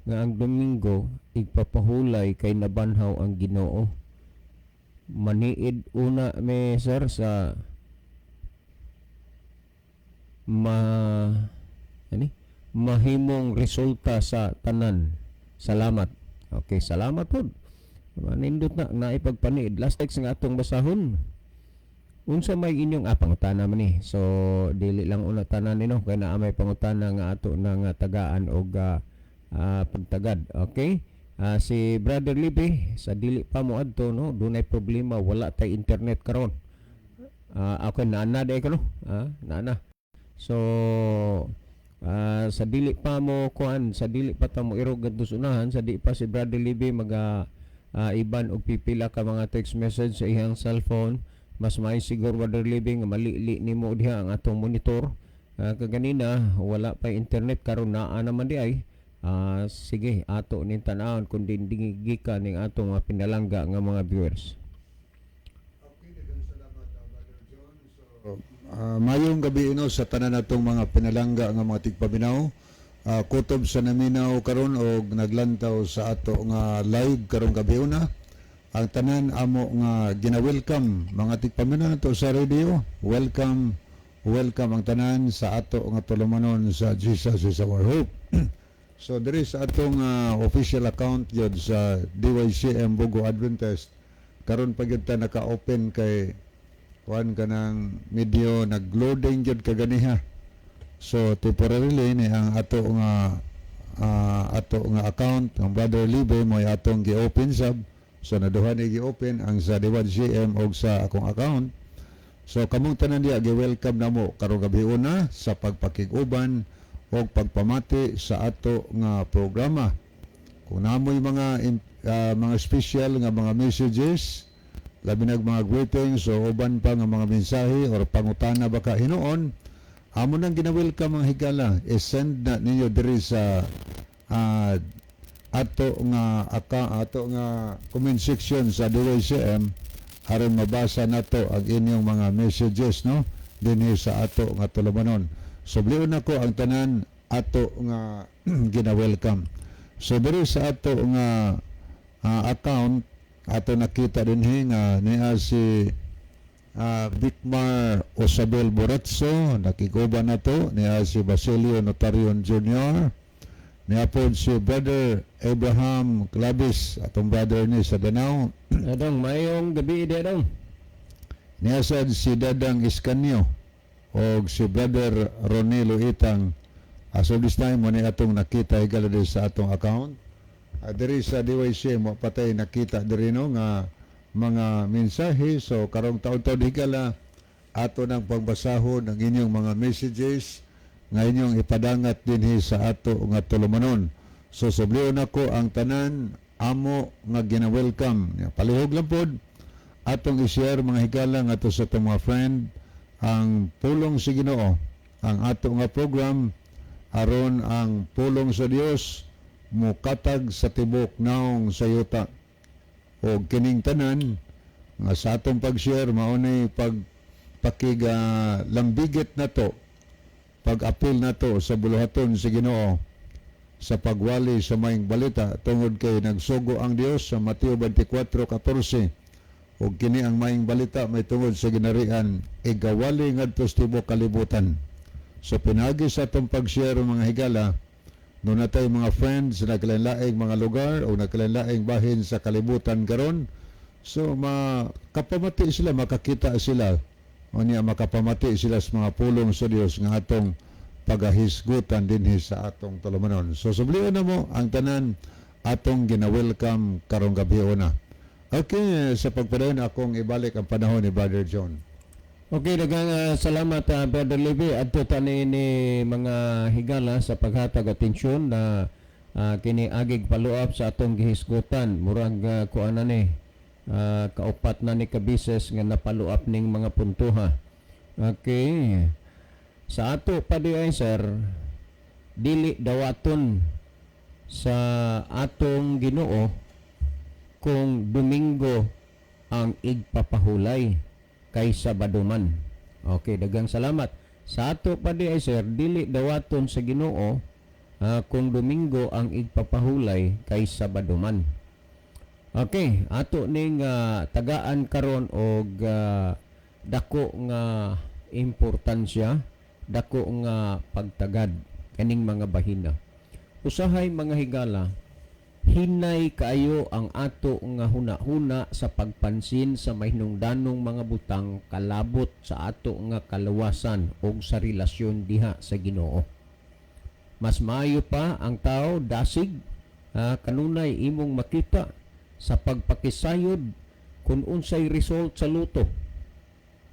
nga ang Domingo igpapahulay kay nabanhaw ang Ginoo. Maniid una me sir sa ma ani mahimong resulta sa tanan. Salamat. Okay, salamat po. Manindot na naipagpaniid. Last text nga atong basahon. Unsa may inyong pangutana man ni. So dili lang una tanan nino kay naa may pangutana nga ato nang tagaan og pagtagad. Okay? Si Brother Libby sa dili pa mo adto no, dunay problema wala tay internet karon. Ako naana day ko no. Naana. So sa dili pa mo kuan, sa dili pa ta mo irog adto unahan, sa di pa si Brother Libby iban og pipila ka mga text message sa iyang cellphone. Mas may siguro Brother Libby nga malili nimo diha ang atong monitor. Kaganina wala pa internet karon naa naman di ay. Sige, ato ning tan-awon kun dindigika ning atong mga pinalangga nga mga viewers. Okay, daghang salamat Brother John. So mayong gabi sa tanan natong mga pinalangga nga mga tigpaminaw. Kutob sa naminaw karon og naglantaw sa ato nga live karong gabi una. Ang tanan amo nga gina-welcome mga tigpaminaw nato sa radio. Welcome ang tanan sa ato nga tulumanon sa Jesus is our hope. So there is atong official account yun sa DYCM Bogo Adventist. Karon pa gyud ta naka-open kay kuan kanang medyo nag-loading gyud kaganiha. So temporarily ni ang ato nga account ang Brother Libe mo atong gi-open sab. So naduha ni gi-open ang sa DYCM og sa akong account. So kamong tanan diha gi-welcome namo karong gabi una sa pagpakig-uban o pagpamati sa ato nga programa. Kung namoy mga special nga mga messages, labi nag mga greetings o uban pa nga mga mensahe or pangutana baka hinuon, amo nang gina-welcome mga higala, send na ninyo diri sa ato nga comment section sa DYCM aron mabasa nato ang inyong mga messages no dinhi sa ato nga tulumanon. So bliyon nako ang tanan ato nga gina-welcome. So diri sa ato nga account ato nakita dinhi nga niya si Vicmar Osabel Boratso, nakiguban nato niya si Basilio Notarion Jr., niya po si Brother Abraham Clavis, atong brother ni sa Danao. Adong mayong gabi ide dong. Niya sad si Dadang Iskanyo o si Brother Ronilo Itang. So this time mo ni atong nakita higala din sa atong account. Diri sa DYC mo patay nakita diri no nga mga mensahe. So karong taon-taon higala ato nang pagbasahon ang inyong mga messages nga inyong ipadangat dinhi sa ato nga tulumanon. So subliyon nako ang tanan amo nga gina-welcome. Palihog lang pod atong i-share mga higala nga to sa atong mga friend ang pulong sa Ginoo, ang ato nga program aron ang pulong sa Dios mukatag sa tibok naong sayuta. O kining tanan nga sa atong pag-share mao ni lambigit nato, pag-apil nato sa buluhaton sa Ginoo sa pagwali sa maayong balita tungod kay nagsugo ang Dios sa Mateo 24:14. O kini ang maayong balita may tungod sa ginarian igawali ngadto sa tibuok kalibutan. So pinagi sa atong pag-share mga higala no natay mga friends na nagkalain-laing mga lugar o nagkalain-laing bahin sa kalibutan karon. So makapamati sila, makakita sila o niya makapamati sila sa mga pulong sa Dios nga atong pagahisgutan dinhi sa atong tulumanon. So subliyon na mo ang tanan atong gina-welcome karong gabi una. Okay, sa pagpadayon akong ibalik ang panahon ni Brother John. Okay, daghang salamat Brother Libby adto tani ni mga higala sa paghatag atensyon na kini agig follow-up sa atong gihisgutan. Murag kuan ni kaupat na ni kabises nga na-follow-up ning mga puntuha. Okay. Sa ato pa di ay sir, dili dawaton sa atong Ginoo kung Domingo ang igpapahulay kaysa Baduman. Okay, daghang salamat. Sa ato pa di ay sir, dili dawaton sa Ginoo kung Domingo ang igpapahulay kay Sabado man. Okay, ato ning tagaan karon og dako nga importansya, dako nga pagtagad kaning mga bahina. Usahay mga higala, hinay kaayo ang ato nga hunahuna sa pagpansin sa mahinungdanong mga butang kalabot sa ato nga kalawasan o sa relasyon diha sa Ginoo. Mas maayo pa ang tao dasig kanunay imong makita sa pagpakisayod kung unsay result sa luto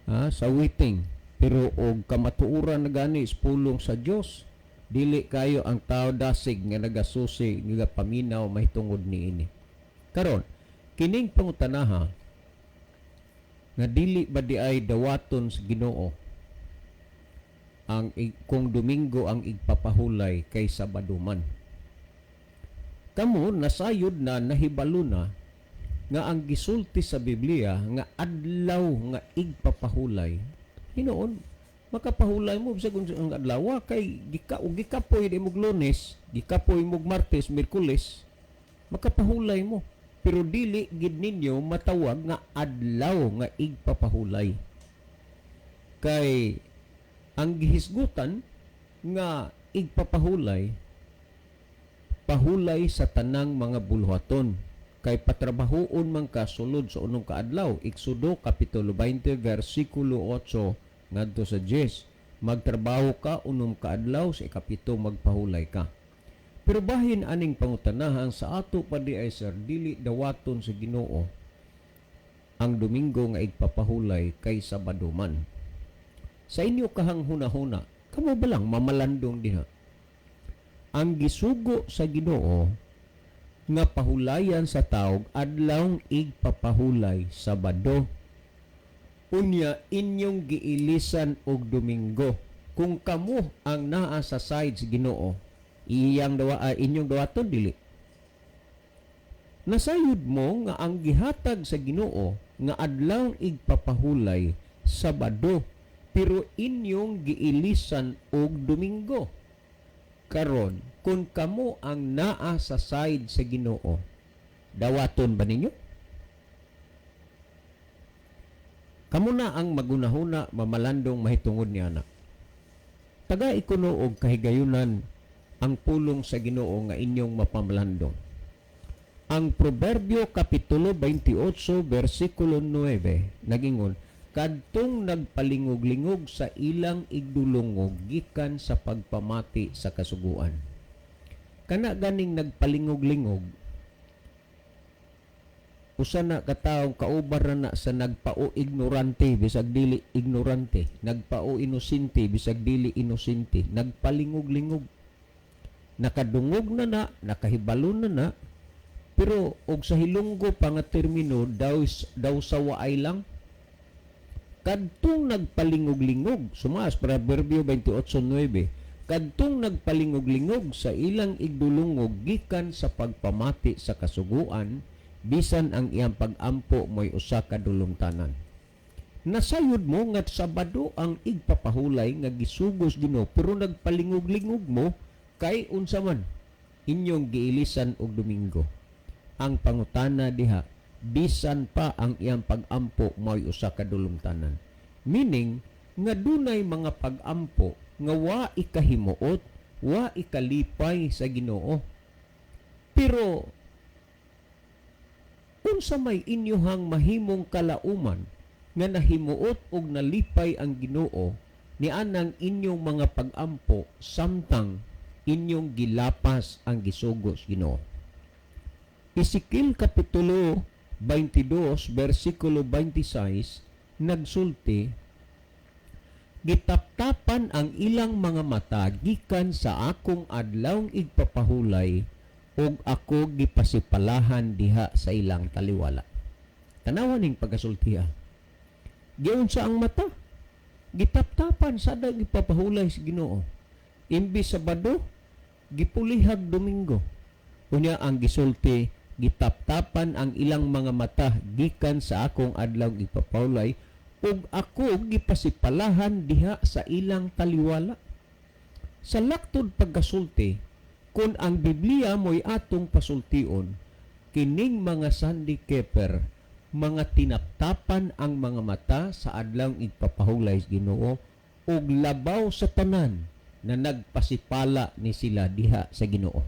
sa waiting, pero og kamatuoran na gani pulong sa Dios, dili kayo ang tao dasig nga nagasusi nga paminaw mahitungod niini. Karon kining pangutanaha nga dili ba di ay dawaton sa Ginoo ang kung Domingo ang igpapahulay kay Sabado man. Kamo nasayod na nahibalo na nga ang gisulti sa Biblia nga adlaw nga igpapahulay hinoon makapahulay mo bisag ang adlaw kay gikapoy di mo Lunes, gikapoy mo Martes, Miyerkules, makapahulay mo, pero dili gid ninyo matawag nga adlaw nga igpapahulay. Kay ang gihisgutan nga igpapahulay, pahulay sa tanang mga buluhaton, kay patrabahoon man ka sulod sa unong kaadlaw. Exodo kapitulo 20 versikulo 8 ngadto sa 10, magtrabaho ka unom kaadlaw, sa ikapito magpahulay ka. Pero bahin aning pangutanahan sa ato pa di ay sir, dili dawaton sa Ginoo ang Domingo nga igpapahulay kay Sabado man. Sa inyo kahang hunahuna, kamo ba lang mamalandong diha? Ang gisugo sa Ginoo nga pahulayan sa taog adlawng igpapahulay Sabado. Unya inyong giilisan og Domingo. Kung kamo ang naa sa side sa Ginoo, inyong dawaton dili. Nasayod mo nga ang gihatag sa Ginoo nga adlawng igpapahulay Sabado, pero inyong giilisan og Domingo. Karon, kung kamo ang naa sa side sa Ginoo, dawaton ba ninyo? Kamo na ang magunahuna, mamalandong mahitungod niya na. Taga ikuno og kahigayunan ang pulong sa Ginoo nga inyong mapamalandong. Ang Proverbio kapitulo 28 versikulo 9 nagingon, kadtong nagpalingog-lingog sa ilang igdulongog gikan sa pagpamati sa kasuguan. Kana ganing nagpalingog-lingog, usa na kataong kaubar na sa nagpao ignorante bisag dili ignorante, nagpao inosente bisag dili inosente, nagpalingog-lingog, nakadungog na, nakahibalo na, pero og sa hilunggo pa nga termino daw sa waay lang. Kadtong nagpalingog-lingog, sumas Proverbio 28:9, kadtong nagpalingog-lingog sa ilang igdulungog gikan sa pagpamati sa kasuguan, bisan ang iyang pag-ampo mo'y usa ka dulumtanan. Nasayod mo nga Sabado ang igpapahulay nga gisugos Ginoo, pero nagpalingog-lingog mo kay unsa man inyong giilisan og Domingo. Ang pangutana diha, bisan pa ang iyang pag-ampo mo'y usa ka dulumtanan. Meaning, nga dunay mga pag-ampo nga wa ikahimuot, wa ikalipay sa Ginoo. Pero, unsa may inyohang mahimong kalauman nga nahimuot og nalipay ang Ginoo, ni anang inyong mga pag-ampo samtang inyong gilapas ang gisugos Ginoo. Ezekiel kapitulo 22 versikulo 26 nagsulti, gitaptapan ang ilang mga mata gikan sa akong adlawng igpapahulay ug ako gipasipalahan diha sa ilang taliwala. Tanawan ning pagasultiha. Giunsa ang mata? Gitaptapan sa dag ipapahulay sa Ginoo. Imbis Sabado, gipulihag Domingo. Unya ang gisulti, gitaptapan ang ilang mga mata gikan sa akong adlawng ipapahulay ug ako gipasipalahan diha sa ilang taliwala. Sa laktod pagkasulti, Kung ang Biblia mo'y atong pasultion, kining mga sandikeper, mga tinaptapan ang mga mata sa adlang igpapahulay sa Ginoo ug labaw sa tanan na nagpasipala ni sila diha sa Ginoo.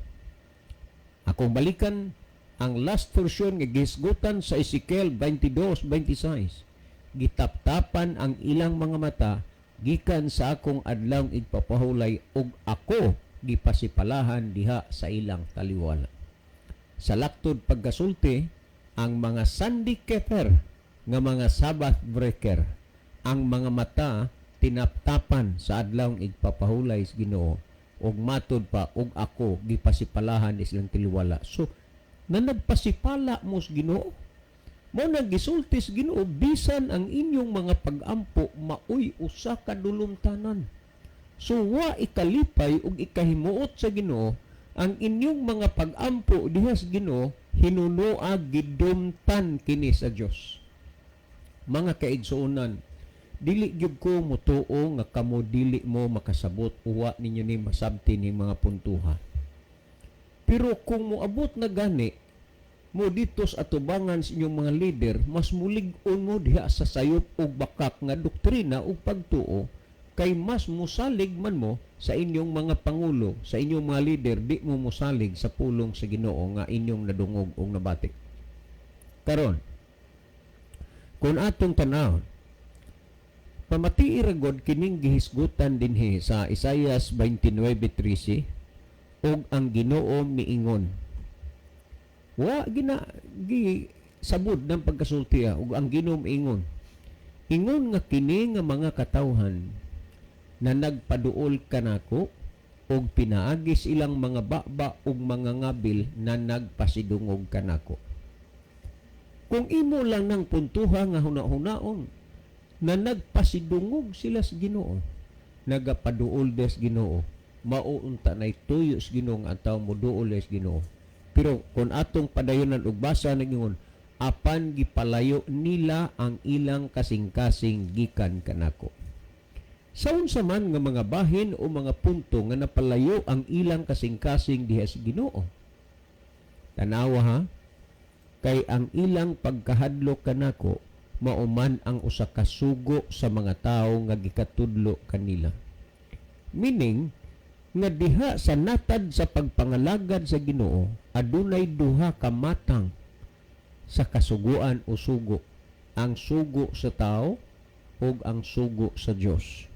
Akong balikan ang last version nga gisgutan sa Ezekiel 22:26. Gitaptapan ang ilang mga mata gikan sa akong adlang igpapahulay ug ako gipasipalahan diha sa ilang taliwala. Sa laktod pagkasulti, ang mga sandikeper nga mga Sabbath breaker, ang mga mata tinaptapan sa adlaw igpapahulay sa Ginoo ug matod pa ug ako gipasipalahan silang tiliwala. So na nagpasipala mo sa Ginoo, mo nagisulti sa Ginoo bisan ang inyong mga pag-ampo maoy usa ka dulumtanan. So wa ikalipay ug ikahimuot sa Ginoo ang inyong mga pag-ampo diha sa Ginoo hinunoa gidumtan kini sa Dios. Mga kaigsuonan, dili gyud ko mutuo nga kamo dili mo makasabot uwa ninyo ni masabti ni mga puntuha. Pero kung moabot na gani mo dito sa atubangan sa inyong mga leader, mas mulig-on mo diha sa sayop ug bakak nga doktrina ug pagtuo kay mas musalig man mo sa inyong mga pangulo, sa inyong mga leader, di mo musalig sa pulong sa Ginoo nga inyong nadungog ug nabatik. Karon, kung atong tanawon, pamati iragod kining gihisgutan dinhi sa Isaias 29:13 ug ang Ginoo miingon. Wa gi sabod ng pagkasultiya ug ang Ginoo miingon. Ingon nga kini nga mga katawhan na nagpaduol kanako ug pinaagis ilang mga baba ug mga ngabil na nagpasidungog kanako. Kung imo lang ng puntuha nga huna-hunaon na nagpasidungog sila sa Ginoo, nagapaduol des Ginoo, mauunta na tuyo sa Ginoo nga tawo mo duol des Ginoo. Pero kung atong padayonan ug basa nagingon, apan gipalayo nila ang ilang kasing-kasing gikan kanako. Saun sa man nga mga bahin o mga punto nga napalayo ang ilang kasing-kasing diha sa Ginoo. Tanawa ha, kay ang ilang pagkahadlok kanako mauman ang usa ka sugo sa mga tawo nga gikatudlo kanila. Meaning nga diha sa natad sa pagpangalagad sa Ginoo adunay duha ka matang sa kasuguan o sugo, ang sugo sa tao ug ang sugo sa Dios.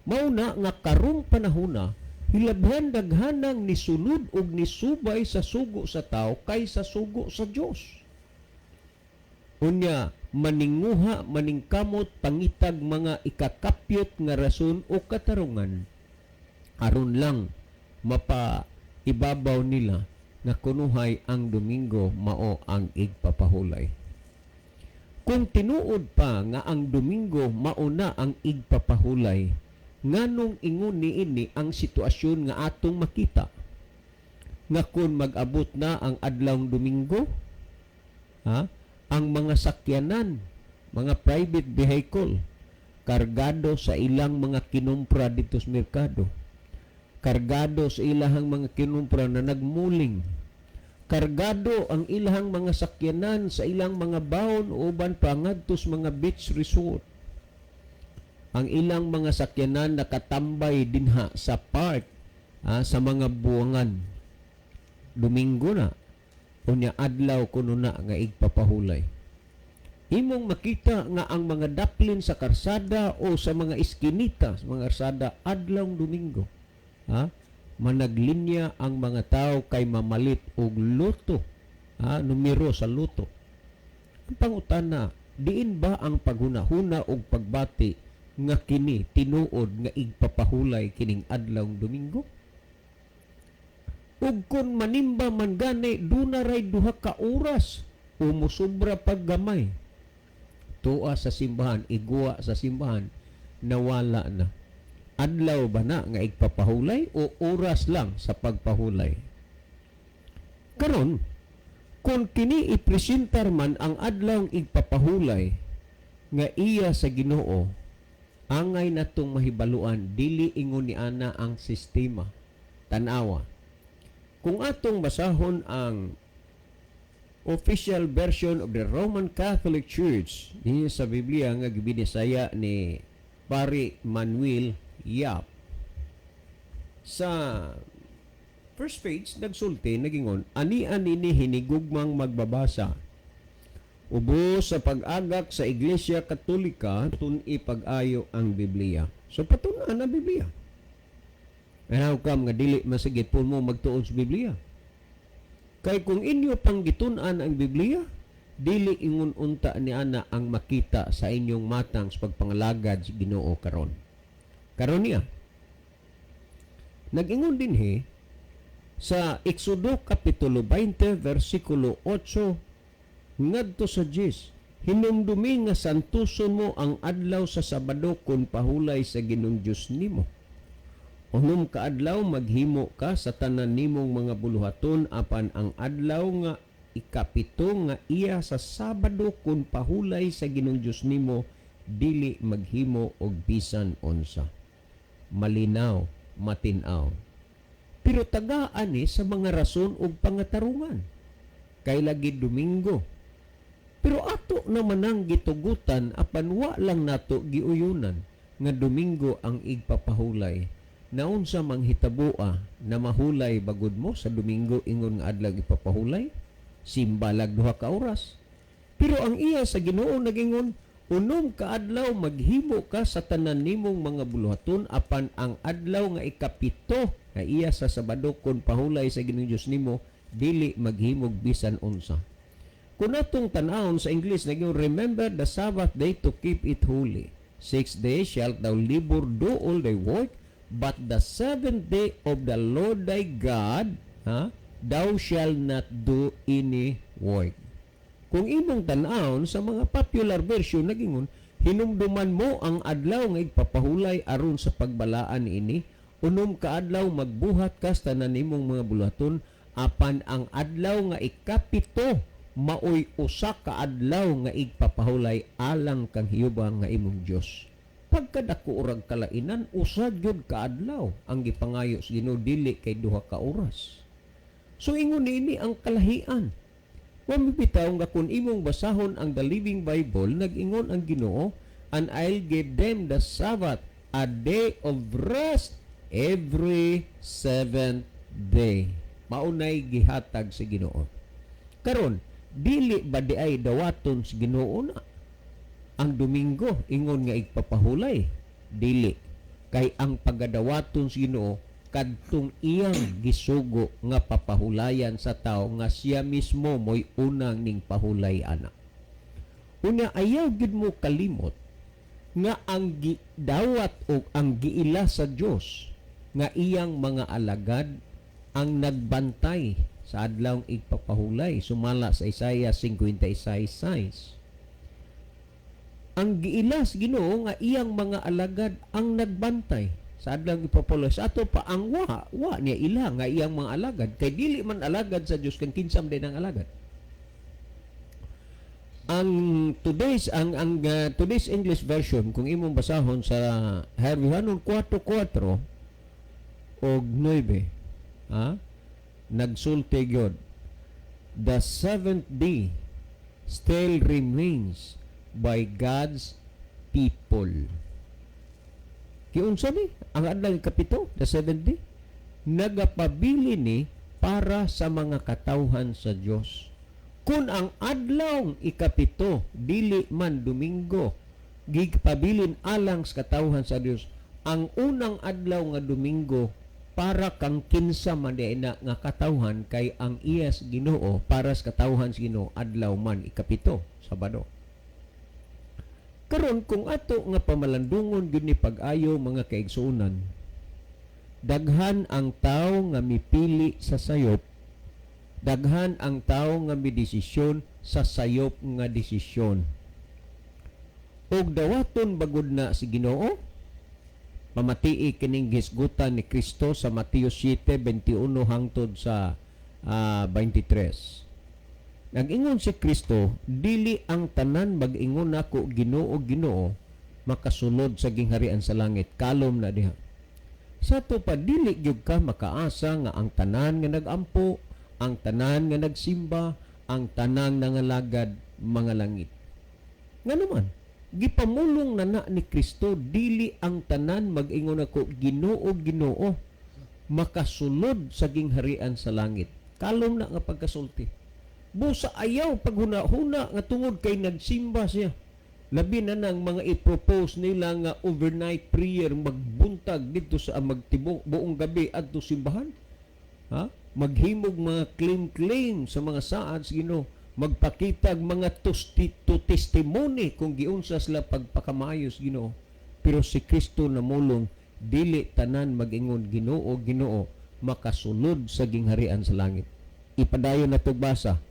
Mauna nga karong panahona hilabhan daghanang nisunod ug nisubay sa sugo sa tao kaysa sugo sa Dios. Unya maninguha maningkamot pangitag mga ikakapyot nga rason o katarungan aron lang mapaibabaw nila nga kunuhay ang Domingo mao ang igpapahulay. Kung tinuod pa nga ang Domingo mauna ang igpapahulay, nganong ingon niini ang sitwasyon nga atong makita nga kung mag-abot na ang adlawng Domingo, ang mga sakyanan, mga private vehicle kargado sa ilang mga kinumpra dito sa merkado, kargado sa ilahang mga kinumpra na nagmuling, kargado ang ilahang mga sakyanan sa ilang mga baon uban pa ngadto sa mga beach resort, ang ilang mga sakyanan nakatambay dinha sa park sa mga buwangan. Domingo na, unya adlaw kuno na nga igpapahulay. Imong makita nga ang mga daplin sa karsada o sa mga iskinita, sa mga karsada adlaw Domingo, managlinya ang mga tao kay mamalit og loto, numero sa loto. Ang pangutana, diin ba ang paghunahuna og pagbati nga kini tinuod nga igpapahulay kining adlawng Domingo? Ug kun manimba man gani dunaray duha ka oras o musobra paggamay tuwa sa simbahan, igwa sa simbahan, nawala na. Adlaw ba na nga igpapahulay o oras lang sa pagpahulay? Karon, kung kini ipresentar man ang adlawng igpapahulay nga iya sa Ginoo, angay natong mahibaluan dili ingon ni ana ang sistema. Tanawa, Kung atong basahon ang official version of the Roman Catholic Church diya sa Biblia nga gibinisaya ni Pari Manuel Yap, sa first page nagsulti nagingon ani ini hinigugmang magbabasa ubo sa pag-agak sa Iglesia Katolika tun-i pag-ayo ang Biblia. So patunan ang Biblia. How come nga dili masagit po mo magtuon sa Biblia? Kay kung inyo pang gitun-an ang Biblia, dili ingon unta ni ana ang makita sa inyong matang sa pagpangalagad sa Ginoo karon. Karon niya. Nag-ingon din sa Exodo Kapitulo 20, versikulo 8, ngadto sa 10, hinumdumi nga santuson mo ang adlaw sa Sabado kun pahulay sa Ginoong Dios nimo. Unom ka adlaw maghimo ka sa tanan nimong mga buluhaton apan ang adlaw nga ikapito nga iya sa Sabado kun pahulay sa Ginoong Dios nimo dili maghimo og bisan unsa. Malinaw, matinaw. Pero tagaan ni sa mga rason ug pangatarungan. Kay lagi Domingo. Pero ato naman ang gitugutan apan wa lang nato giuyunan nga Domingo ang igpapahulay. Naun sa manghitaboa na mahulay bagod mo sa Domingo ingon nga adlaw ipapahulay, simbalag duha ka oras. Pero ang iya sa Ginoo nagingon, unom ka adlaw maghimo ka sa tanan nimong mga buluhaton apan ang adlaw nga ikapito nga iya sa Sabado kun pahulay sa Ginoong Dios nimo dili maghimog bisan unsa. Kung atong tan-awon sa English nagingon, remember the Sabbath day to keep it holy. 6 days shalt thou labor, do all thy work, but the 7th day of the Lord thy God, thou shalt not do any work. Kung imong tan-awon sa mga popular version nagingon, hinumduman mo ang adlaw nga igpapahulay aron sa pagbalaan ini, unom ka adlaw magbuhat ka sa tanan nimong mga buluhaton apan ang adlaw nga ikapito maoy usa ka adlaw nga igpapahulay alang kang Hiyuba nga imong Dios. Pagkadako urang kalainan, usa gyud ka adlaw ang gipangayo sa Ginoo dili kay duha ka oras. So ingon ini ang kalahian. Wa mibitaw nga kung imong basahon ang The Living Bible, nag-ingon ang Ginoo, and I'll give them the Sabbath, a day of rest every 7th day. Maunay gihatag sa Ginoo. Karon, dili ba di ay dawaton sa Ginoo na ang Domingo ingon nga igpapahulay? Dili. Kay ang pagadawaton sa Ginoo kadtong iyang gisugo nga papahulayan sa tao nga siya mismo mo'y unang ning pahulay ana. Una ayaw gid mo kalimot nga ang gidawat o ang giila sa Dios nga iyang mga alagad ang nagbantay sa adlawng igpapahulay sumala sa Isaiah 56:6. Ang giilas Ginoo nga iyang mga alagad ang nagbantay sa adlawng ipapahulay. Sa ato pa ang wa niya ila nga iyang mga alagad kay dili man alagad sa Dios kan kinsam din ang alagad. Ang today's English version kung imong basahon sa Herbihanon 4:4 og 9, nagsulti gyud, the 7th day still remains by God's people. Kiunsa ni ang adlaw kapito, the 7th day, nagapabili ni para sa mga katawhan sa Dios. Kung ang adlaw ikapito dili man Domingo, gigpabilin alang sa katawhan sa Dios, ang unang adlaw nga Domingo para kang kinsa man na nga katawhan kay ang iyas Ginoo para sa katawhan sa Ginoo adlaw man ikapito, Sabado. Karon kung ato nga pamalandungon gyud ni pag-ayo mga kaigsuonan, daghan ang tawo nga mipili sa sayop, daghan ang tawo nga midesisyon sa sayop nga desisyon. Og dawaton bagod na si Ginoo, pamatii kining gisgutan ni Kristo sa Mateo 7:21 hangtod sa 23. Nag-ingon si Kristo, dili ang tanan mag-ingon nako Ginoo Ginoo makasulod sa gingharian sa langit. Kalom na diha. Sa to pa dili gyud ka makaasa nga ang tanan nga nagampo, ang tanan nga nagsimba, ang tanan nga ngalagad mga langit. Nga naman, gipamulong na ni Kristo dili ang tanan mag-ingon ako Ginoo Ginoo makasulod sa gingharian sa langit. Kalom na nga pagkasulti. Busa ayaw paghuna-huna nga tungod kay nagsimba siya. Labi na nang mga i-propose nila nga overnight prayer magbuntag dito sa magtibok buong gabi adto simbahan. Ha? Maghimog mga claim sa mga saad sa Ginoo, magpakitag mga testimony kung giunsa sila pagpakamayos Ginoo. Pero si Kristo namulong dili tanan mag-ingon Ginoo Ginoo makasulod sa gingharian sa langit. Ipadayon na basa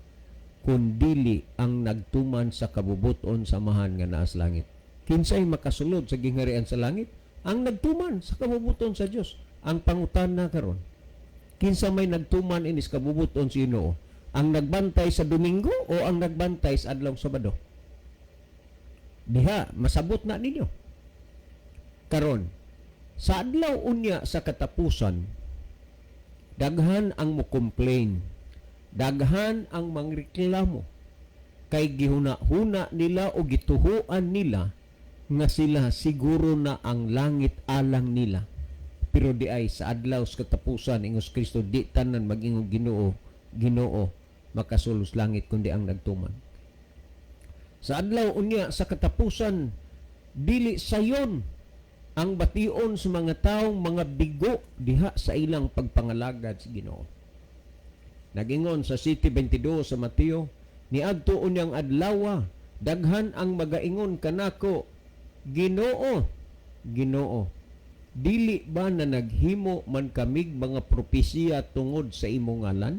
kun dili ang nagtuman sa kabubuton samahan nga naa sa langit. Kinsay makasulod sa gingharian sa langit? Ang nagtuman sa kabubuton sa Dios. Ang pangutana karon, kinsa may nagtuman inis kabubuton sa Ginoo? Ang nagbantay sa Domingo o ang nagbantay sa adlaw Sabado? Diha, masabot na ninyo. Karon, sa adlaw unya sa katapusan, daghan ang mo-complain, daghan ang mangreklamo, kay gihuna-huna nila o gituhuan nila nga sila siguro na ang langit alang nila. Pero di ay sa adlaw sa katapusan ingos Kristo di tanan mag-ingon Ginoo Ginoo makasulos langit kundi ang nagtuman. Sa adlaw unya sa katapusan dili sayon ang bation sa mga taong mga bigo diha sa ilang pagpangalagad sa Ginoo. Nagingon sa City 22 sa Mateo, niadto unyang adlaw daghan ang magaingon kanako, Ginoo, Ginoo, dili ba na naghimo man kamig mga propesiya tungod sa imong ngalan?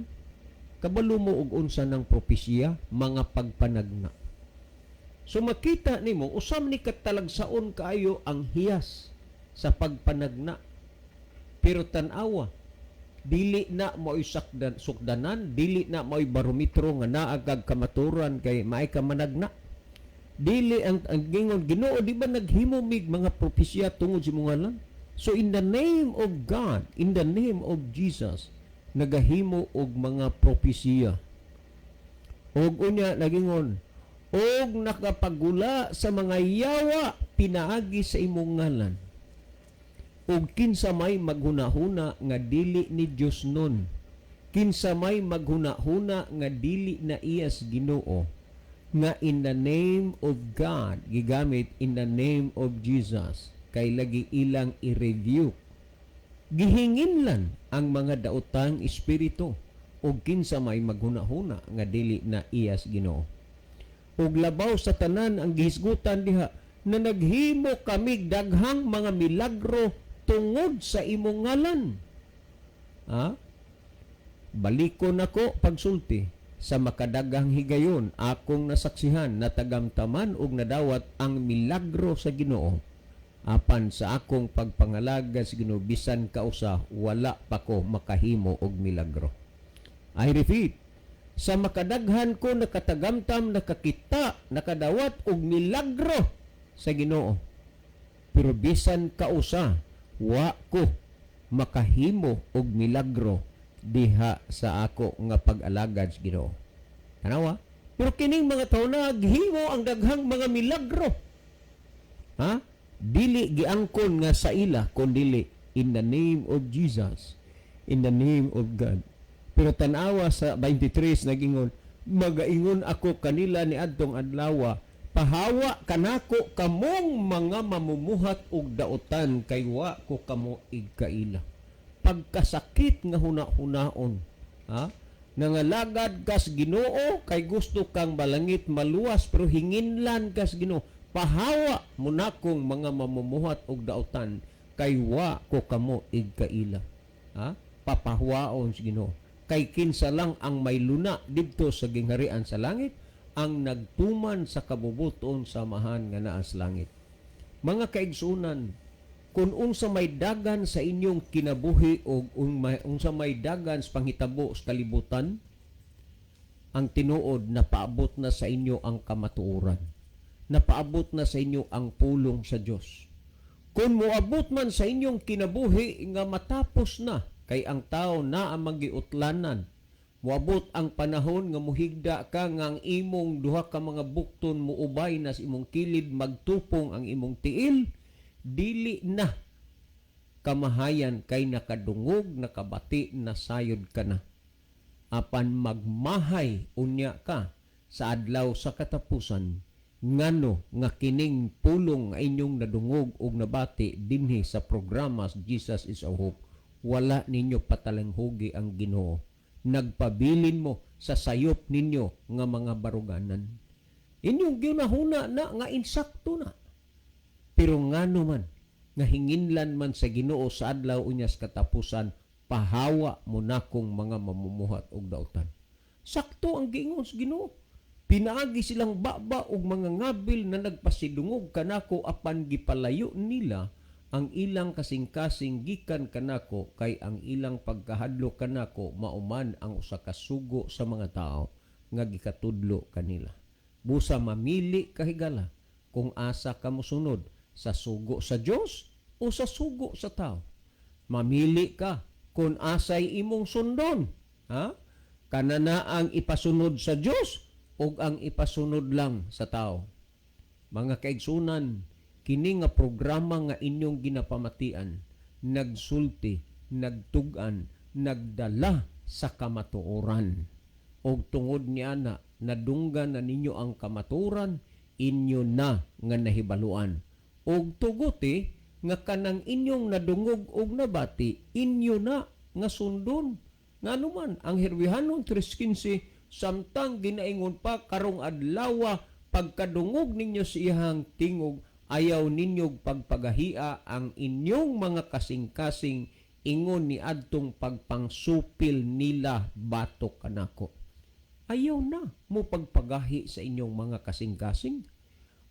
Kabalo mo og unsa ng propesiya, mga pagpanagna. So makita nimo usam ni katalagsaon kaayo ang hiyas sa pagpanagna. Pero tan-awa, dili na mo'y sukdanan, dili na mo'y barometro nga naagag kamaturan kay maay ka managna. Dili ang gingon Ginoo di ba naghimo mig mga propesya tungod sa imong ngalan? So in the name of God, in the name of Jesus, nagahimo og mga propesya. Og unya nagingon, og nakapagula sa mga yawa pinaagi sa imong ngalan. Og kinsa may maghuna-huna nga dili ni Dios nun. Kinsa may maghuna-huna nga dili na iyas Ginoo. Nga in the name of God, gigamit in the name of Jesus, kay lagi ilang i-review. Gihinginlan ang mga daotang espiritu og kinsa may maghuna-huna nga dili na iyas Ginoo. Og labaw sa tanan ang gihisgutan diha na naghimo kami daghang mga milagro tungod sa imong ngalan. Ha? Balikon ako pagsulti sa makadagang higayon akong nasaksihan na tagamtaman og nadawat ang milagro sa Ginoo. Apan sa akong pagpangalaga sa Ginoo bisan kausa wala pa ko makahimo og milagro. I repeat, sa makadaghan ko nakatagamtam, nakakita, nakadawat og milagro sa Ginoo. Pero bisan kausa wa ko makahimo og milagro diha sa ako nga pag-alagad sa Ginoo. Tanawa? Pero kining mga tawo naghimo ang daghang mga milagro. Ha? Dili giangkon nga sa ila kundi in the name of Jesus, in the name of God. Pero tanawa sa 23 nagingon, magaingon ako kanila ni adtong adlaw, pahawa kanako kamong mga mamumuhat og daotan kay wa ko kamo igkaila. Pagkasakit nga huna-hunaon, ha? Nangalagad kas Ginoo kay gusto kang balangit maluwas pero hinginlan kas Ginoo. Pahawa mo nakong mga mamumuhat og daotan kay wa ko kamo igkaila. Ha? Papahwaon si Ginoo. Kay kinsa lang ang may luna didto sa gingharian sa langit, ang nagtuman sa kabubuton samahan nga naa sa langit. Mga kaigsunan, kung unsa may dagan sa inyong kinabuhi o unsa may dagan sa panghitabo sa kalibutan, ang tinuod na paabot na sa inyo ang kamatuoran. Napaabot na sa inyo ang pulong sa Dios. Kung moabot man sa inyong kinabuhi nga matapos na, kay ang tao na ang magiutlanan, moabot ang panahon nga muhigda ka nga ang imong duha ka mga bukton muubay na sa imong kilid magtupong ang imong tiil, dili na kamahayan kay nakadungog, nakabati, nasayod ka na. Apan magmahay unya ka sa adlaw sa katapusan, ngano nga kining pulong nga inyong nadungog og nabati dinhi sa programa Jesus is our Hope, wala ninyo patalanghugi ang Ginoo. Nagpabilin mo sa sayop ninyo nga mga baruganan. Inyong ginahuna na nga insakto na. Pero ngano man nga hinginlan man sa Ginoo sa adlaw unya sa katapusan, pahawa mo na kong mga mamumuhat og dautan. Sakto ang giingon sa Ginoo. Pinaagi silang baba og mga ngabil na nagpasidungog kanako apan gipalayo nila ang ilang kasing-kasing gikan kanako, kay ang ilang pagkahadlo kanako mauman ang usa ka sugo sa mga tao nga gikatudlo kanila. Busa mamili kahigala kung asa ka mosunod, sa sugo sa Dios o sa sugo sa tao. Mamili ka kung asay imong sundon, ha? Kanana ang ipasunod sa Dios o ang ipasunod lang sa tao. Mga kaigsunan, kini nga programa nga inyong ginapamatian, nagsulti, nagtugan, nagdala sa kamatuoran. O tungod niya na, nadunggan na ninyo ang kamatuoran, inyo na nga nahibaluan. O tuguti, nga kanang inyong nadungog og nabati, inyo na nga sundon. Nga naman, ang Herwihanon 3:15, samtang ginaingon pa karong adlaw pagkadungog ninyo sa iyang tingog, ayaw ninyog pagpagahia ang inyong mga kasing-kasing, ingon ni adtong pagpangsupil nila batok kanako. Ayaw na mo pagpagahi sa inyong mga kasing-kasing.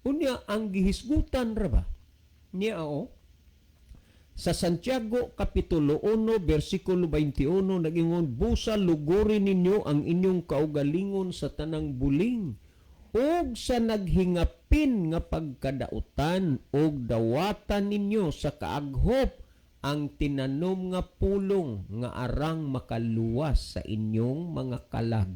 Unya ang gihisgutan ra ba niya sa Santiago Kapitulo 1 versikulo 21 nagingon, busa lugurin ninyo ang inyong kaugalingon sa tanang buling og sa naghingapin nga pagkadautan og dawatan ninyo sa kaaghop ang tinanom nga pulong nga arang makaluwas sa inyong mga kalag.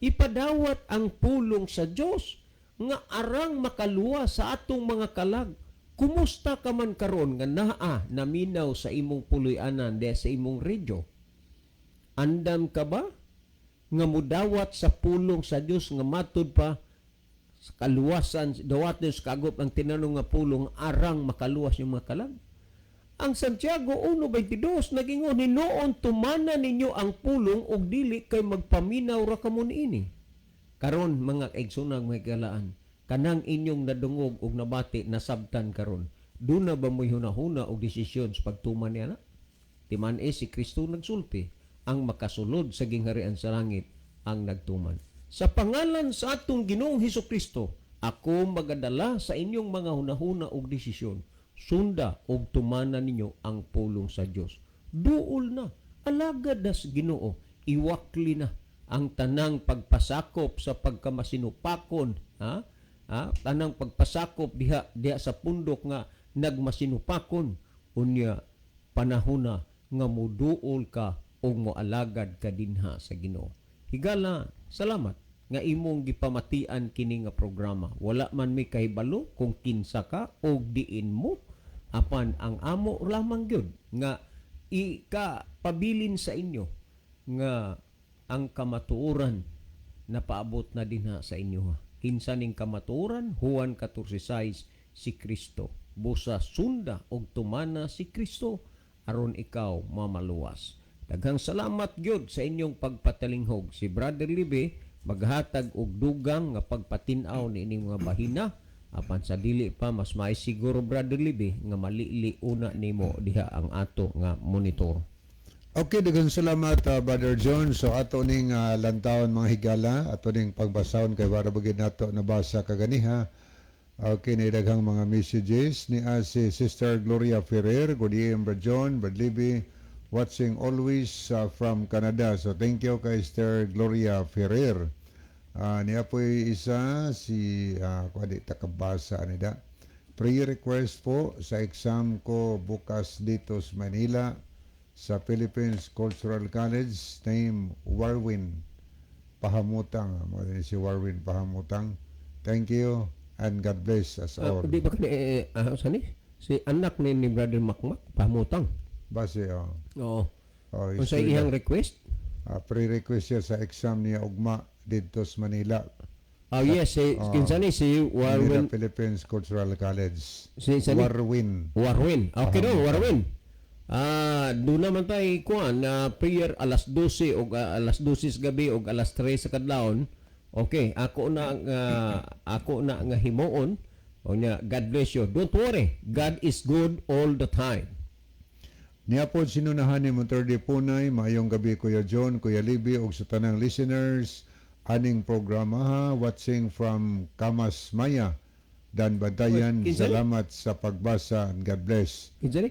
Ipadawat ang pulong sa Dios nga arang makaluwas sa atong mga kalag. Kumusta ka man karon nga naa naminaw sa imong puloy-anan de sa imong redyo? Andam ka ba nga mudawat sa pulong sa Dios nga matud pa sa kaluwasan, dawat sa kagop ang tinanong nga pulong arang makaluwas yung mga kalag? Ang Santiago 1:22 nagingon, hinuon tumana ninyo ang pulong og dili kay magpaminaw ra kamo niini. Karon mga kaigsunang may galaan, kanang inyong nadungog og nabati nasabtan karon, duna ba mo'y hunahuna og desisyon sa pagtuman niya na? Timan si Kristo nagsulti, ang makasulod sa gingharian sa langit ang nagtuman. Sa pangalan sa atong Ginoong Hesukristo, ako magadala sa inyong mga hunahuna og desisyon. Sunda og tumana ninyo ang pulong sa Dios. Duol na, alagad das Ginoo, iwakli na ang tanang pagpasakop sa pagkamasinupakon, ha? Tanang pagpasakop diha sa pundok nga nagmasinupakon, unya panahona nga muduol ka o moalagad ka dinha sa Ginoo. Higala, salamat nga imong gipamatian kini nga programa. Wala man may kahibalo kung kinsa ka o diin mo, apan ang amo lamang gyud nga ikapabilin sa inyo nga ang kamatuoran na paabot na dinha sa inyo. Kinsa ning kamatuoran? Juan 14:6, si Kristo. Busa sunda og tumana si Kristo aron ikaw mamaluwas. Daghang salamat gyud sa inyong pagpatalinghog. Si Brother Libby maghatag og dugang nga pagpatin-aw ni ining mga bahina, apan sa dili pa mas may siguro Brother Libby nga malili una nimo diha ang ato nga monitor. Okay, daghang salamat Brother John. So ato ning lantawon mga higala, ato ning pagbasahon kay para bagid nato nabasa kaganiha. Okay, na daghang mga messages ni si Sister Gloria Ferrer. Good evening, Brother John, Brother Libby, watching always from Canada. So thank you kay Sister Gloria Ferrer. Niya po isa si kuwadi takabasa nida. Free request po sa exam ko bukas dito sa Manila sa Philippines Cultural College. Name Warwin Pahamutang. Mga si Warwin Pahamutang. Thank you and God bless us all. Di ba kani saan ni? Si anak ni Brother Makmak pamutang. Base Oo. Kung sa student. iyang request? Pre-request siya sa exam niya ugma dito sa Manila. Yes, kinsa ni si Manila Warwin. Philippines Cultural College. Si Warwin. Warwin. Okay do, Pahamutang. Warwin. Doon naman tayo kuan na prayer alas 12 o alas 12 sa gabi o alas 3 sa kadlawon. Okay, ako na nga himuon. O nya, God bless you. Don't worry. God is good all the time. Niya po sinunahan ni Monterdi Punay, maayong gabi Kuya John, Kuya Libby, ug sa tanang listeners, aning programa ha, watching from Kamas Maya, Dan Bantayan, Kinsa ni? salamat sa pagbasa and God bless. Kinsa ni?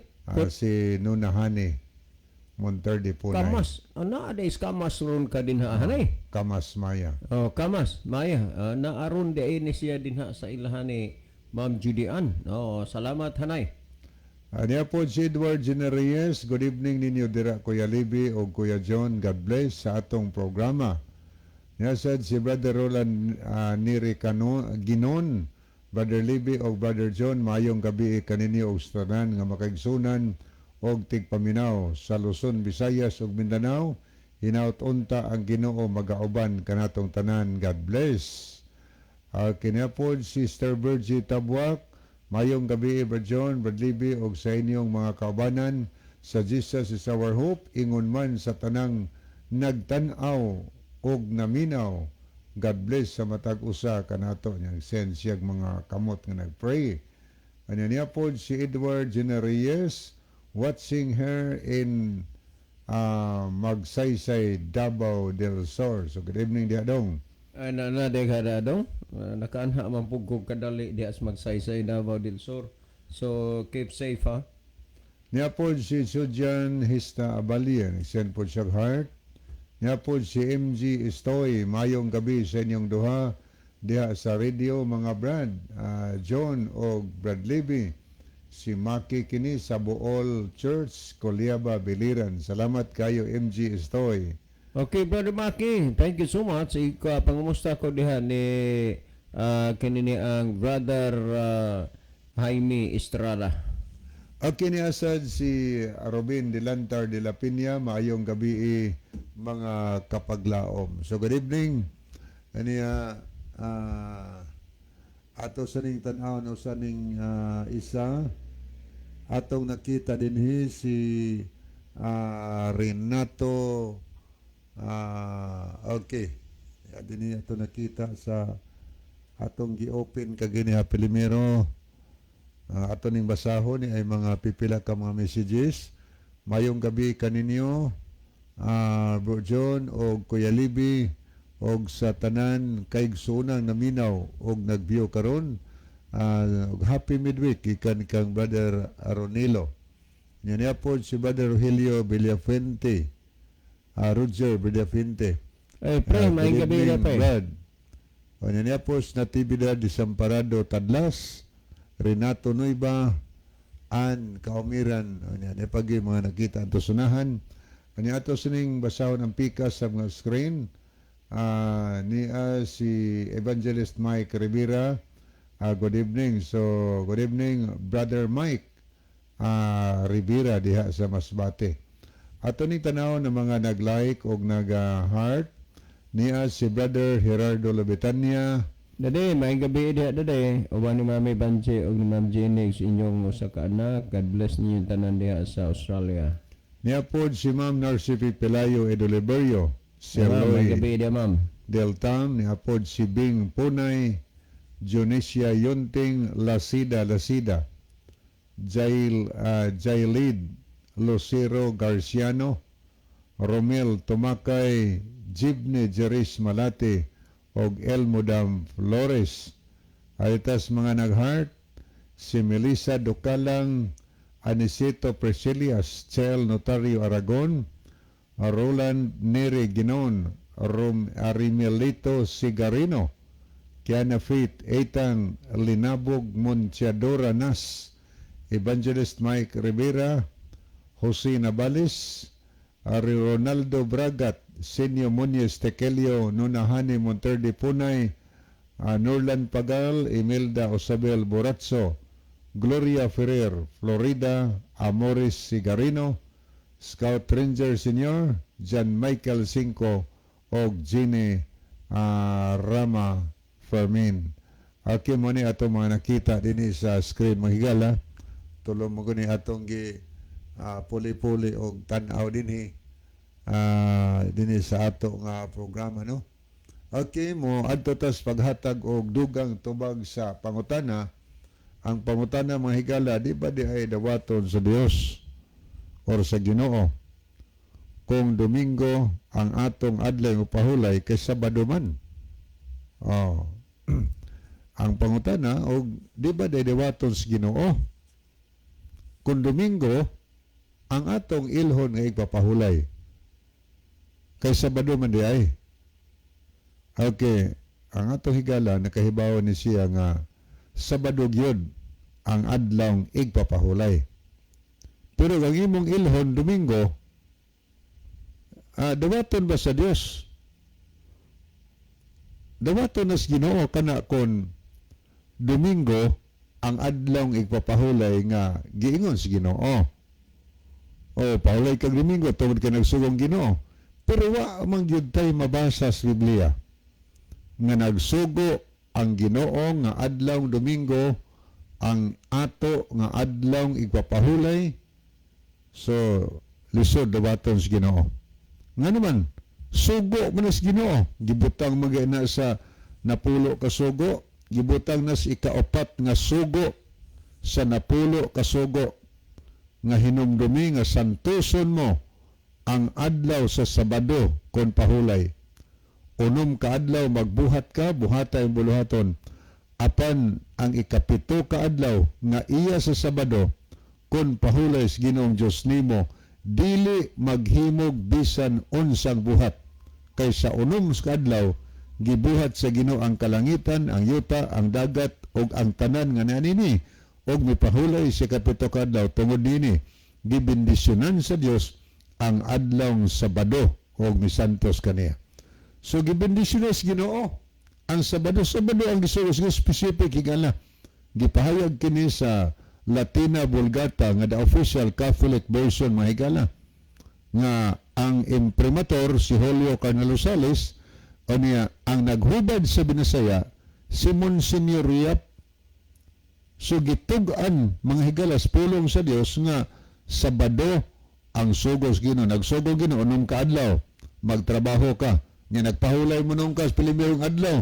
Si Nunahani Monterdi Punay. Kamas. Ana ada is kamas ron ka din ha hanay. Kamas Maya. Oh, kamas. Maya, naaron di ni siya din ha sa ilahan ni Ma'am Judian. Oh, salamat hanay. Niya po si Edward Generes, good evening ninyo dira Kuya Libby o Kuya John, God bless sa atong programa. Niya sad si Brother Roland Niri Ginon, Brother Libby o Brother John, mayong gabi kaninyo og tanan nga makaigsunan og tigpaminaw sa Luzon, Visayas ug Mindanao. Hinaut unta ang Ginoo magauban kanatong tanan, God bless. Kinapod Sister Virgie Tabuak, mayong gabi Brother John, Brother Libby og sa inyong mga kaubanan sa Jesus is our hope, ingon man sa tanang nagtan-aw og naminaw. God bless sa matag usa kanato niyang send siya mga kamot nga nagpray. Ano niya po si Edward Generes, watching her in Magsaysay, Davao del Sur. So good evening diha dong. Na dekada dong. Nakaanha man pug kog kadali diha sa Magsaysay, Davao del Sur. So keep safe ha. Niya po si Sujan Hista Abalian, send po siya heart. Niya po si MG Estoy, mayong gabi sa inyong duha diha sa radio mga Brad, John o Brad Libby. Si Maki kini sa Bool Church, Coleaba, Biliran. Salamat kayo MG Estoy. Okay, Brother Maki, thank you so much. Pangumusta ko diha ni kanini ang Brother Jaime Estrada. Okay ni asad si Robin Dilantar de la Piña, maayong gabi mga kapaglaom. So good evening. Aniya ato sa ning tan-aw no sa ning isa atong nakita dinhi si Renato okay. Dinhi ato nakita sa atong gi-open kagini ha Pilimero. Ato ning basahon ni ay mga pipila ka mga messages. Mayong gabi kaninyo, Bro John o Kuya Libby og sa tanan kaigsuonang naminaw og nagbiyo karon. Happy midweek ikan kang Brother Ronilo. Niya po si Brother Rogelio Villafuente, Roger Villafuente. Pre, may gabi na pa. Brad. O niya po sa Natividad Desamparado Tadlas, Renato Nuiba, Ann Kaumiran, yan pagi mga nakita ang tusunahan. Ani ato sining basahon ang pikas sa mga screen. Si Evangelist Mike Rivera. Good evening. So, good evening Brother Mike Rivera diha sa Masbate. Ato ning tanaw ng mga nag-like o nag-heart. Si Brother Gerardo Labetania. Dade, may gabi diha dade. Uban ni Mami Banche o ni Ma'am Jenny sa inyong usa ka anak. God bless ninyo tanan diha sa Australia. Niya po si Ma'am Narcipi Pelayo Edoliberio. Si Ma'am, may Roy gabi diha, Ma'am. Deltam. Niya po si Bing Punay. Jonesia Yunting Lasida Jailid Lucero Garciano. Romel Tumakay Jibne Jeris Malate og Elmodam Flores. Alitas mga nag-heart, si Melissa Ducalang, Anisito Presilias, Chel Notario Aragon, Roland Neri Ginon, Arimelito Sigarino, Kiana Faith, Ethan Linabog Montiadora Nas, Evangelist Mike Rivera, Jose Nabales, Ari Ronaldo Bragat, Senyo Muñez Tekelio, Nunahani Monterde Punay, Norlan Pagal, Imelda Osabel Borazzo, Gloria Ferrer, Florida, Amores Sigarino, Scout Ranger Senior, John Michael Cinco, og Gine Rama Fermin. Aki mo ni atong mga nakita din sa screen mahigala. Tulong mo ni atong puli-puli og tan-aw din sa ato nga programa, no? Okay, mo adto tas paghatag og dugang tubag sa pangutana. Ang pangutana mga higala, di ba di ay dawaton sa Dios or sa Ginoo? Kung Domingo ang atong adlaw upahulay kay Sabado man. Oh. Ang pangutana og di ba di dawaton sa Ginoo? Kung Domingo ang atong ilhon nga igpapahulay kay Sabado man di ay. Okay, ang atong higala nakahibaw ni siya nga Sabado gyud ang adlaw igpapahulay. Pero ang imong ilhon Domingo, dawaton ba sa Dios? Dawaton na sa Ginoo kana kon Domingo ang adlaw igpapahulay nga giingon sa Ginoo. O pahulay kag Domingo tungod ka nagsugong Ginoo. Pero wa man gyud tay mabasa sa Biblia nga nagsugo ang Ginoo nga adlaw Domingo ang ato nga adlaw igpapahulay. So lisod dawaton sa Ginoo. Nga naman sugo man sa Ginoo, gibutang magana sa napulo ka sugo, gibutang nas ikaapat nga sugo sa napulo ka sugo nga hinumdumi nga santuson mo ang adlaw sa Sabado kon pahulay. Unom ka adlaw magbuhat ka, buhatay ang buluhaton. Apan ang ikapito ka adlaw nga iya sa Sabado kon pahulay sa Ginoong Dios nimo, dili maghimog bisan unsang buhat. Kay sa unom ka adlaw gibuhat sa Ginoo ang kalangitan, ang yuta, ang dagat ug ang tanan nga nanini, ug mipahulay sa kapito ka adlaw tungod nini gibendisyonan sa Dios ang adlaw Sabado ug misantos kaniya. So gibendisyonan sa Ginoo ang Sabado ang gisugo specific higala. Gipahayag kini sa Latina Vulgata nga the official Catholic version mahigala nga ang imprimatur si Julio Carnalosales o niya ang naghubad sa Binasaya si Monsignor Riap. So gitugan mga higalas pulong sa Dios nga Sabado ang sugos Ginoo, nagsugo Ginoo nung kaadlaw magtrabaho ka nga nagpahulay mo nung kas pilimerong adlaw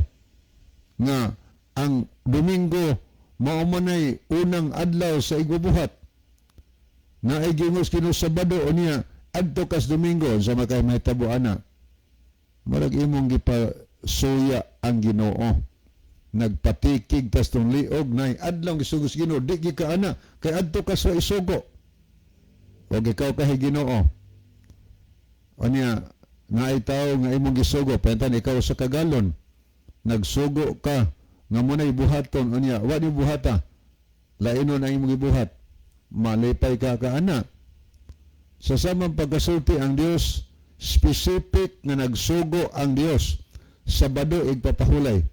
nga ang Domingo mao manay unang adlaw sa igbubuhat na ay gingos Ginoo Sabado o niya adto kas Domingo sa makay mahitabo ana marag imong gipasuya ang Ginoo nagpatikig tas tong liog nay adlaw gisugos Ginoo di gi ka ana kay adto ka sa isugo o ikaw kay Ginoo o niya nga itaw nga imong gisugo pentan ikaw sa kagalon nagsugo ka nga munay buhaton o niya wa ni buhata lainon ang imong gibuhat malipay ka ana sa samang pagkasulti ang Dios specific nga nagsugo ang Dios Sabado igpapahulay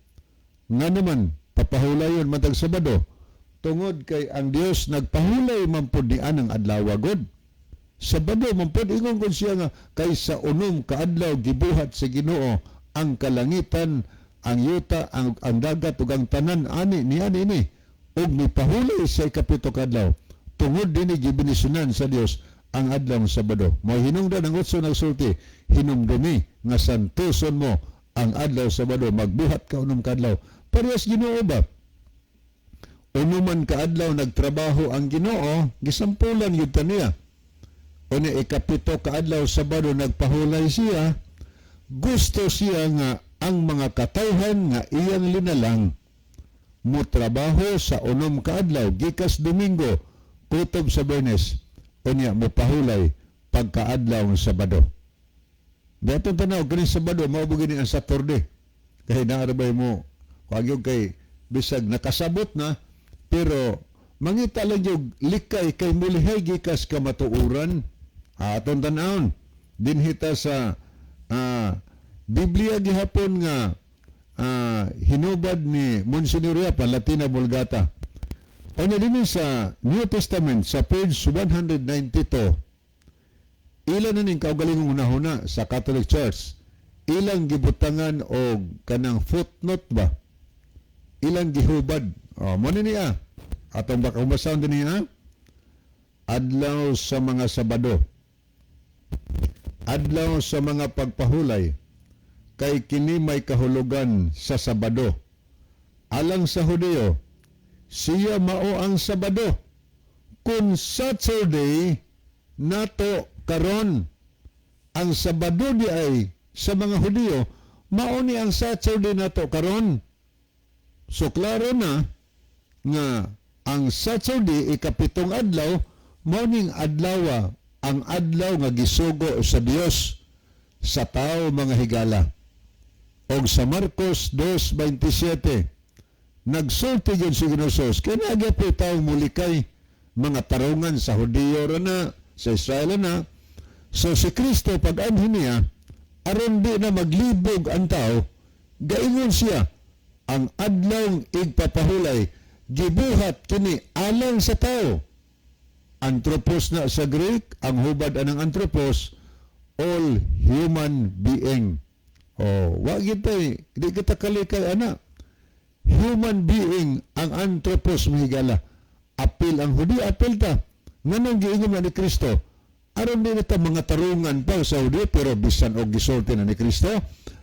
nga naman papahulayon matag Sabado tungod kay ang Dios nagpahulay man pud dian ang adlaw gud Sabado man pud ingon kun siya nga kay sa unom ka adlaw gibuhat sa Ginoo ang kalangitan ang yuta ang dagat ug ang tanan ani ni ug mipahulay sa ikapito ka adlaw tungod dinhi gibenisyonan sa Dios ang adlaw Sabado. Mao hinungdan ang utso nagsulti hinumdumi nga santuson mo ang adlaw Sabado magbuhat ka unom ka adlaw. Parehas Ginoo ba? Unuman ka adlaw nagtrabaho ang Ginoo, gisampulan gyud ta niya. Una ikapito ka adlaw Sabado nagpahulay siya, gusto siya nga ang mga katawhan nga iyang linalang mo trabaho sa unom ka adlaw gikas Domingo kutob sa Biyernes unya mo pahulay pagkaadlaw ng Sabado. Dato tanaw kini Sabado mao gini ang Saturday. Kay naarabay mo Kagyo kay bisag nakasabot na, pero mangita lang yung likay kay mulihay gikas kamatuuran. Aton tanawon dinhita sa Biblia gihapon nga hinubad ni Monsignor Yapa, Latina Vulgata. O niya din sa New Testament, sa page 192, ilan na ning kaugalingong unahuna sa Catholic Church, ilang gibutangan o kanang footnote ba? Ilang gihubad. O, mo niya. Atong baka umasaw din niya. Adlaw sa mga Sabado. Adlaw sa mga pagpahulay. Kay kini may kahulugan sa Sabado. Alang sa Hudyo, siya mao ang Sabado. Kung Saturday nato karon, ang Sabado di ay sa mga Hudyo, mao ni ang Saturday nato karon. So klaro na nga ang Saturday ikapitong adlaw mao ning adlaw ang adlaw nga gisugo sa Dios sa tao mga higala. Og sa Marcos 2:27 nagsulti gyud si Ginosos kay nagapoy taong mulikay mga tarungan sa Hudiyo ra na, sa Israel na. So si Kristo pag-anhin niya aron di na maglibog ang tao, gaingon siya ang adlawng igpapahulay gibuhat kini alang sa tao. Anthropos na sa Greek, ang hubad anang anthropos, all human being. Wa gitay, di kita kalikay ana. Human being ang anthropos mahigala. Apil ang Hudi, apil ta. Nganong giingom na ni Kristo. Aron din ito mga tarungan pa sa Hudi, pero bisan og gisulti na ni Kristo.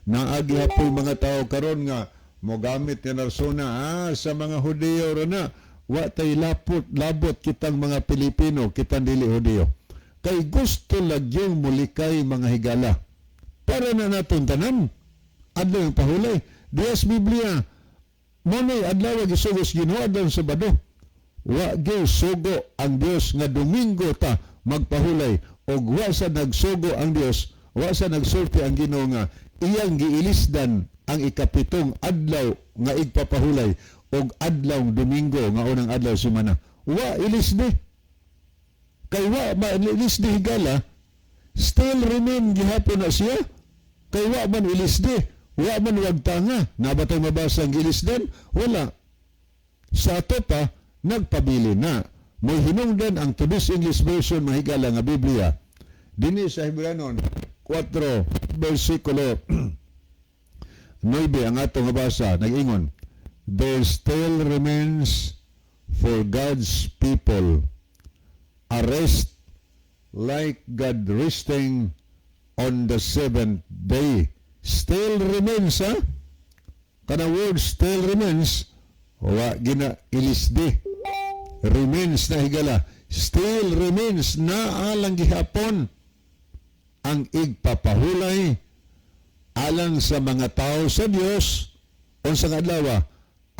Naagi hapoy mga tao karon nga mogamit ni narsona sa mga Hudiyo ra na. Wa tay labot kitang mga Pilipino, kitang dili Hudiyo. Kay gusto lagyong mulikay mga higala. Para na naton tanan. Adlaw yung pahulay. Diyas Biblia. Monoy adlaw gisugos Ginoo adlaw Sabado. Wa gyud sugo ang Dios nga Domingo ta magpahulay, og wa sa nagsugo ang Dios, wa sa nagsulti ang Ginoo nga iyang giilisdan ang ikapitong adlaw nga igpapahulay og adlaw Domingo nga unang adlaw semana. Wa ilisdi. Kay wa mailisdi higala, still remain gihapon na siya. Kay wa man ilisdi. Wa man wagtanga. Nabatay mabasa ang gilisdan? Wala. Sa ato pa, nagpabili na. May hinungdan ang Today's English Version mahigala nga Biblia. Dini sa Hebranon 4, versikulo 9 ang atong mabasa. Nag-ingon, there still remains for God's people a rest like God resting on the seventh day. Still remains, ha? Kana word still remains, wa gina ilisdi. Remains na higala. Still remains na alang gihapon ang igpapahulay alang sa mga tao sa Dios unsang adlaw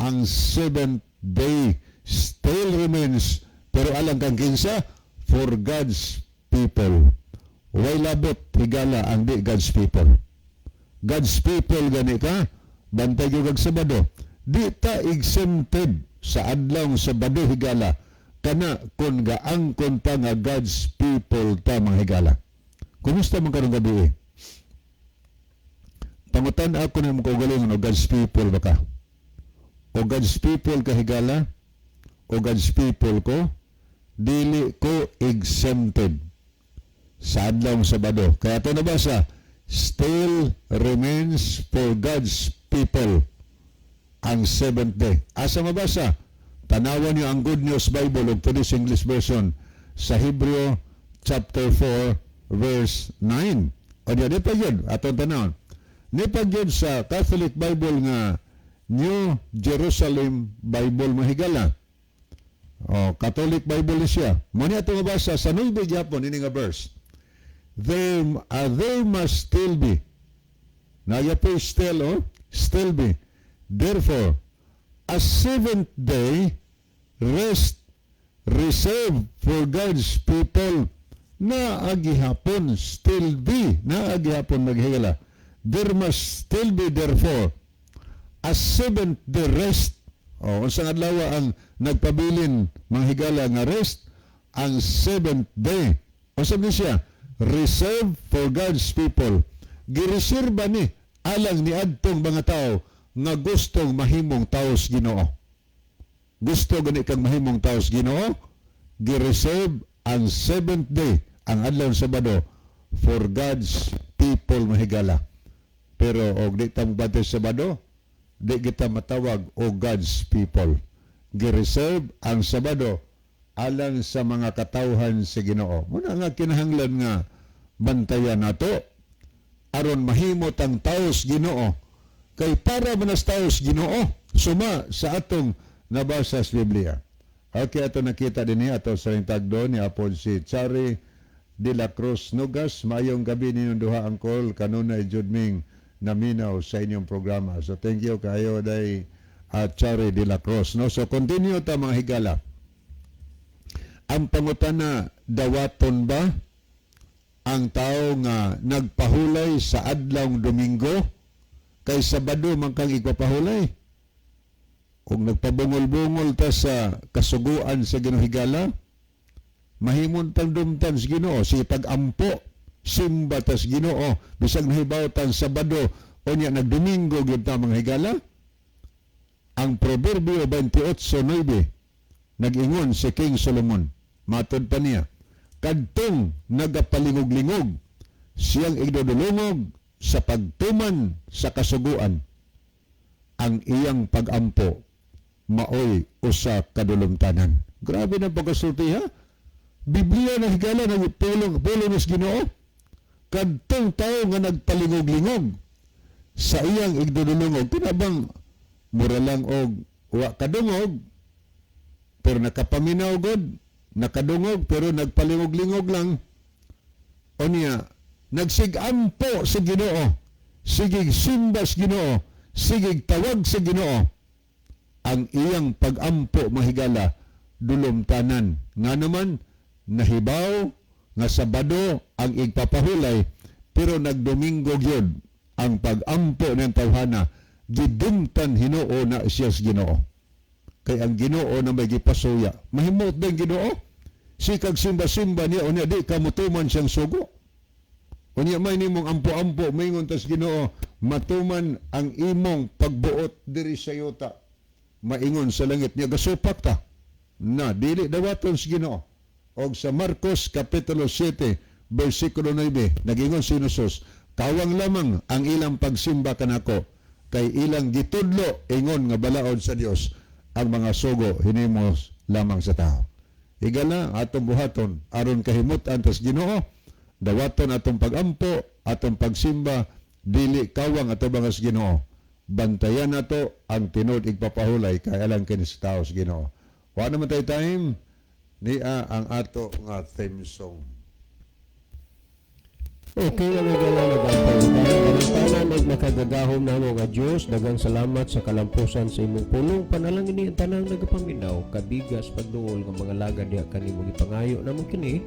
ang seventh day. Still remains, pero alang kang kinsa for God's people. Way labot higala ang di God's people. God's people gani ka, bantay yung Sabado. Di ta exempted sa adlaw Sabado higala, kana kung gaangkon pa nga God's people ta mga higala. Kumusta man karong gabi? Pangutan ako na mga kaugalingon o God's people ba ka? O God's people ka higala? O God's people ko? Dili ko exempted sa adlaw Sabado. Kaya ito nabasa, still remains for God's people ang seventh day. Asa mabasa? Tanawan niyo ang Good News Bible o Today's English Version sa Hebreo chapter 4 verse 9. O di pa yun, atong tanawon. Di pa yun sa Catholic Bible nga New Jerusalem Bible mahigala. O, Catholic Bible siya. Muna itong mabasa sa 9 Japon, ini nga verse. There must still be. Naya po still be. Therefore, a seventh day rest reserved for God's people na agihapon still be. Na agihapon maghigala. There must still be therefore a seventh day rest. O, unsang adlaw ang nagpabilin mga higala nga rest? Ang seventh day. Unsa ni siya? Reserved for God's people. Gireserba ni alang ni adtong mga tao nga gustong mahimong taos Ginoo. Gusto gani kang mahimong taos Ginoo, gireserve ang seventh day, ang adlaw ng Sabado, for God's people mahigala. Pero og di ta mabati sa Sabado, di kita matawag o God's people. Gireserve ang Sabado alang sa mga katawhan sa Ginoo. Muna nga kinahanglan nga bantayan nato aron mahimot ang taos Ginoo. Kay para manas taos Ginoo suma sa atong nabasa sa Biblia. Okay, ato nakita din niya ato sa tagdo ni apod si Chari de la Cruz Nugas. Mayong gabi ninyong duha angkol kanunay judming naminaw sa inyong programa. So thank you kayo day Chari de la Cruz. No? So continue ta mga higala. Ang pangutana, dawaton ba ang tao nga nagpahulay sa adlawng Domingo kay Sabado man kang igpapahulay? Kung nagpabungol-bungol ta sa kasuguan sa Ginoo mahimon tang dumtan sa Ginoo, si pag-ampo, simba ta sa Ginoo, bisag nahibaw tang Sabado o niya nagdomingo gyud ta mga higala. Ang Proverbio 28:9 nag-ingon si King Solomon, matod pa niya, kadtong nagapalingog-lingog siyang igdudulungog sa pagtuman sa kasuguan, ang iyang pag-ampo maoy usa kadulumtanan. Grabe na pagkasulti ha. Biblia na higala na pulong sa Ginoo. Kadtong tao nga nagpalingog-lingog sa iyang igdudulungog, kinabang mura lang og wa kadungog pero nakapaminaw god, nakadungog pero nagpalingog-lingog lang. O niya, nagsigampo sa Ginoo, sigig simba sa Ginoo, sigig tawag sa Ginoo, ang iyang pag-ampo mahigala dulumtanan. Nga naman nahibaw nga Sabado ang igpapahulay pero nagdomingo gyud ang pag-ampo ng tawhana, gidumtan Hinoo na siya sa Ginoo. Kay ang Ginoo na may gipasuya, mahimot din Ginoo. Si kag simba-simba niya unya di ka mutuman siyang sugo. Unya may nimong ampo-ampo maingon tas Ginoo, matuman ang imong pagbuot diri sa yuta. Maingon sa langit niya gasupak ta. Na dili dawaton sa Ginoo. Og sa Marcos kapitulo 7 bersikulo 9 nagingon si Jesus, kawang lamang ang ilang pagsimba kanako kay ilang gitudlo ingon nga balaod sa Dios, ang mga sugo hinimos lamang sa tao. Higala atong buhaton aron kahimutan tas Ginoo, dawaton atong pagampo, atong pagsimba, dili kawang ato mga sa Ginoo. Bantayan nato ang tinud igpapahulay kay alang kini sa tao sa Ginoo. Wa naman tay time niya ang ato nga theme song. Okay, nga nagala nagpangutanan ug makagagahom namo nga Dios, daghang salamat sa kalampusan sa imong pulong panalangin ni tanang nagapaminaw kabigas pagduol nga mga lagad diha kanimo gipangayo namo kini